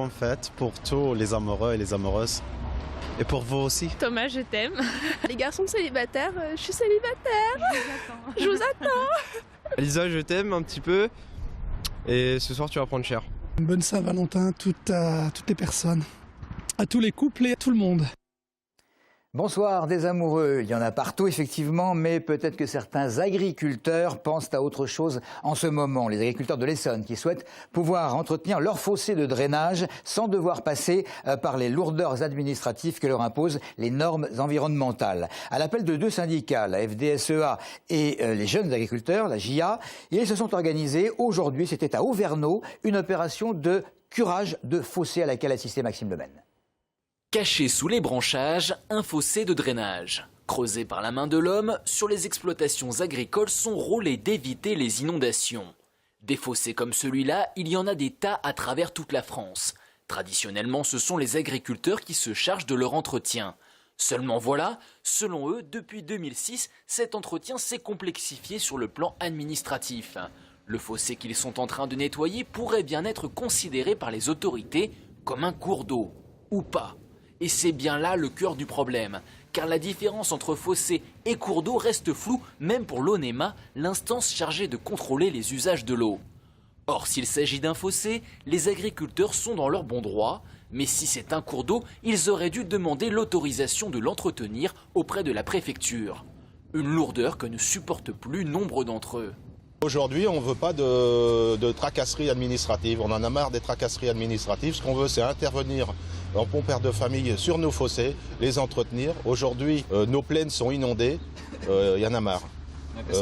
en fait, pour tous les amoureux et les amoureuses. Et pour vous aussi. Thomas, je t'aime. Les garçons célibataires, je suis célibataire. Je vous attends. Lisa, je t'aime un petit peu. Et ce soir, tu vas prendre cher. Une bonne Saint-Valentin à toutes les personnes, à tous les couples et à tout le monde. Bonsoir des amoureux, il y en a partout effectivement, mais peut-être que certains agriculteurs pensent à autre chose en ce moment. Les agriculteurs de l'Essonne qui souhaitent pouvoir entretenir leur fossé de drainage sans devoir passer par les lourdeurs administratives que leur imposent les normes environnementales. À l'appel de deux syndicats, la FDSEA et les jeunes agriculteurs, la JA, ils se sont organisés. Aujourd'hui, c'était à Auvergnat, une opération de curage de fossé à laquelle assistait Maxime Lemaine. Caché sous les branchages, un fossé de drainage. Creusé par la main de l'homme, sur les exploitations agricoles, son rôle est d'éviter les inondations. Des fossés comme celui-là, il y en a des tas à travers toute la France. Traditionnellement, ce sont les agriculteurs qui se chargent de leur entretien. Seulement voilà, selon eux, depuis 2006, cet entretien s'est complexifié sur le plan administratif. Le fossé qu'ils sont en train de nettoyer pourrait bien être considéré par les autorités comme un cours d'eau. Ou pas. Et c'est bien là le cœur du problème, car la différence entre fossé et cours d'eau reste floue même pour l'ONEMA, l'instance chargée de contrôler les usages de l'eau. Or, s'il s'agit d'un fossé, les agriculteurs sont dans leur bon droit, mais si c'est un cours d'eau, ils auraient dû demander l'autorisation de l'entretenir auprès de la préfecture. Une lourdeur que ne supportent plus nombre d'entre eux. Aujourd'hui, on ne veut pas de tracasseries administratives. On en a marre des tracasseries administratives. Ce qu'on veut, c'est intervenir en bon père de famille sur nos fossés, les entretenir. Aujourd'hui, nos plaines sont inondées. Il y en a marre.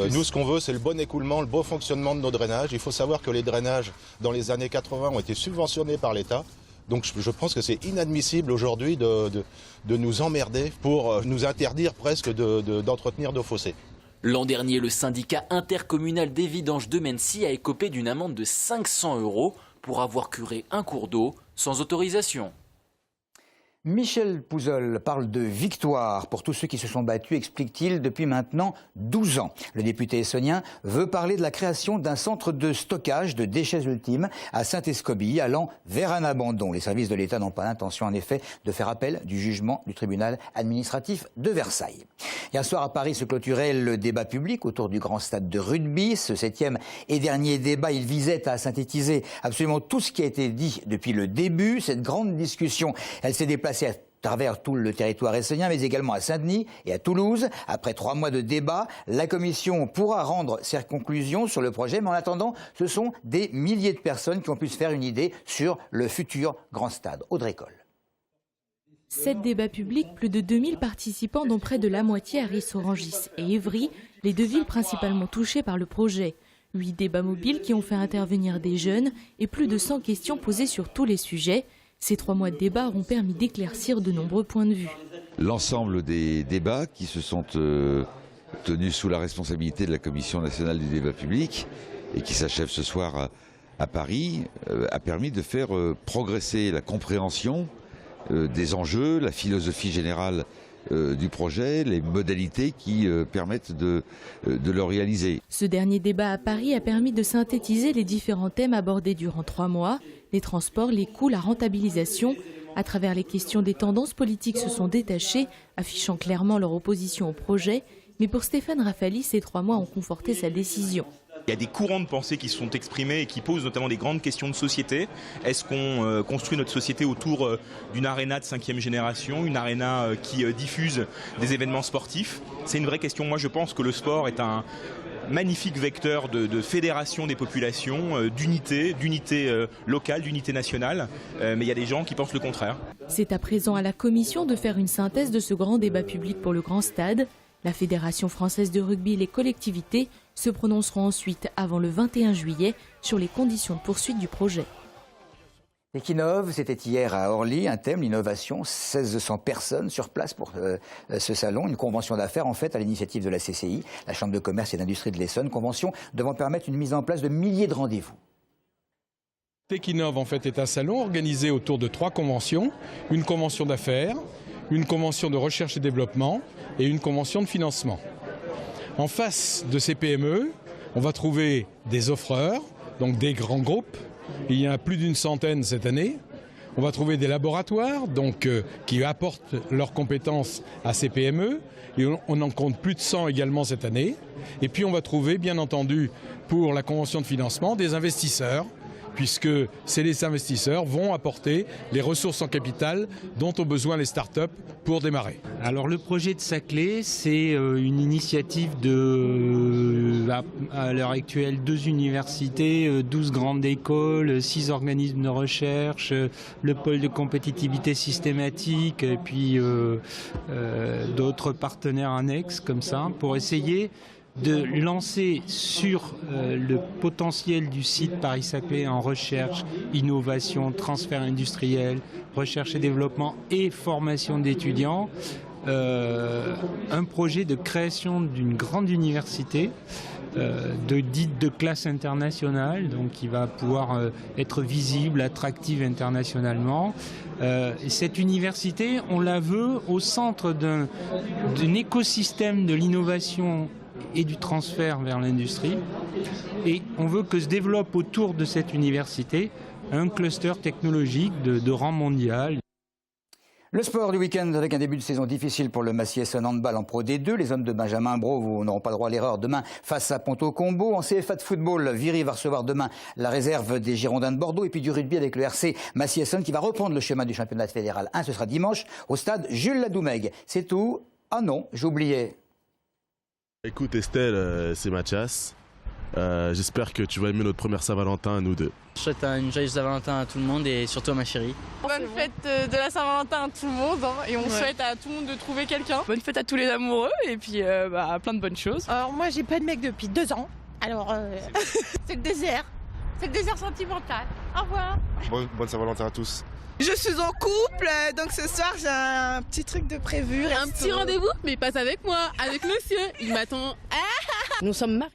Nous, ce qu'on veut, c'est le bon écoulement, le bon fonctionnement de nos drainages. Il faut savoir que les drainages, dans les années 80, ont été subventionnés par l'État. Donc je pense que c'est inadmissible aujourd'hui de nous emmerder pour nous interdire presque d'entretenir nos fossés. L'an dernier, le syndicat intercommunal des vidanges de Mency a écopé d'une amende de 500 € pour avoir curé un cours d'eau sans autorisation. Michel Pouzol parle de victoire pour tous ceux qui se sont battus, explique-t-il, depuis maintenant 12 ans. Le député essonien veut parler de la création d'un centre de stockage de déchets ultimes à Saint-Escobie, allant vers un abandon. Les services de l'État n'ont pas l'intention, en effet, de faire appel du jugement du tribunal administratif de Versailles. Hier soir, à Paris, se clôturait le débat public autour du grand stade de rugby. Ce 7e et dernier débat, il visait à synthétiser absolument tout ce qui a été dit depuis le début. Cette grande discussion, elle s'est déplacée à travers tout le territoire essonien, mais également à Saint-Denis et à Toulouse. Après 3 mois de débat, la commission pourra rendre ses conclusions sur le projet, mais en attendant, ce sont des milliers de personnes qui ont pu se faire une idée sur le futur grand stade. Audrey Coll. 7 débats publics, plus de 2000 participants, dont près de la moitié à Ris-Orangis et Évry, les 2 villes principalement touchées par le projet. 8 débats mobiles qui ont fait intervenir des jeunes et plus de 100 questions posées sur tous les sujets. Ces 3 mois de débat ont permis d'éclaircir de nombreux points de vue. L'ensemble des débats qui se sont tenus sous la responsabilité de la Commission nationale du débat public et qui s'achève ce soir à Paris a permis de faire progresser la compréhension des enjeux, la philosophie générale du projet, les modalités qui permettent de le réaliser. Ce dernier débat à Paris a permis de synthétiser les différents thèmes abordés durant 3 mois. Les transports, les coûts, la rentabilisation. À travers les questions, des tendances politiques se sont détachées, affichant clairement leur opposition au projet. Mais pour Stéphane Raffaly, ces 3 mois ont conforté sa décision. Il y a des courants de pensée qui se sont exprimés et qui posent notamment des grandes questions de société. Est-ce qu'on construit notre société autour d'une aréna de 5e génération, une aréna qui diffuse des événements sportifs? C'est une vraie question. Moi, je pense que le sport est un magnifique vecteur de fédération des populations, d'unité locale, d'unité nationale. Mais il y a des gens qui pensent le contraire. C'est à présent à la Commission de faire une synthèse de ce grand débat public pour le grand stade. La Fédération française de rugby et les collectivités se prononceront ensuite avant le 21 juillet sur les conditions de poursuite du projet. Equinove, c'était hier à Orly, un thème, l'innovation, 1600 personnes sur place pour ce salon, une convention d'affaires en fait à l'initiative de la CCI, la Chambre de commerce et d'industrie de l'Essonne, convention devant permettre une mise en place de milliers de rendez-vous. Equinove en fait est un salon organisé autour de 3 conventions, une convention d'affaires, une convention de recherche et développement et une convention de financement. En face de ces PME, on va trouver des offreurs, donc des grands groupes. Il y en a plus d'une centaine cette année. On va trouver des laboratoires donc, qui apportent leurs compétences à ces PME. Et on en compte plus de 100 également cette année. Et puis on va trouver, bien entendu, pour la convention de financement, des investisseurs, puisque les investisseurs vont apporter les ressources en capital dont ont besoin les startups pour démarrer. Alors le projet de Saclay, c'est une initiative à l'heure actuelle, 2 universités, 12 grandes écoles, 6 organismes de recherche, le pôle de compétitivité systématique et puis d'autres partenaires annexes comme ça, pour essayer de lancer sur le potentiel du site Paris-Saclay en recherche, innovation, transfert industriel, recherche et développement et formation d'étudiants, un projet de création d'une grande université dite de classe internationale, donc qui va pouvoir être visible, attractive internationalement. Cette université, on la veut au centre d'un écosystème de l'innovation et du transfert vers l'industrie. Et on veut que se développe autour de cette université un cluster technologique de rang mondial. Le sport du week-end avec un début de saison difficile pour le Massy-Essonne handball en Pro D2. Les hommes de Benjamin Brault n'auront pas le droit à l'erreur demain face à Ponto-Combo. En CFA de football, Viry va recevoir demain la réserve des Girondins de Bordeaux et puis du rugby avec le RC Massy-Essonne qui va reprendre le chemin du championnat fédéral 1. Ce sera dimanche au stade Jules Ladoumègue. C'est tout. Ah non, j'oubliais. Écoute Estelle, c'est Mathias. J'espère que tu vas aimer notre première Saint-Valentin à nous deux. Je souhaite une joyeuse Saint-Valentin à tout le monde et surtout à ma chérie. Bonne fête de la Saint-Valentin à tout le monde et on souhaite à tout le monde de trouver quelqu'un. Bonne fête à tous les amoureux et puis plein de bonnes choses. Alors moi j'ai pas de mec depuis 2 ans. Alors c'est le désert. C'est le désert sentimental. Au revoir. Bonne Saint-Valentin à tous. Je suis en couple, donc ce soir j'ai un petit truc de prévu. Un petit rendez-vous, mais pas avec moi, avec monsieur. Il m'attend. Nous sommes mariés.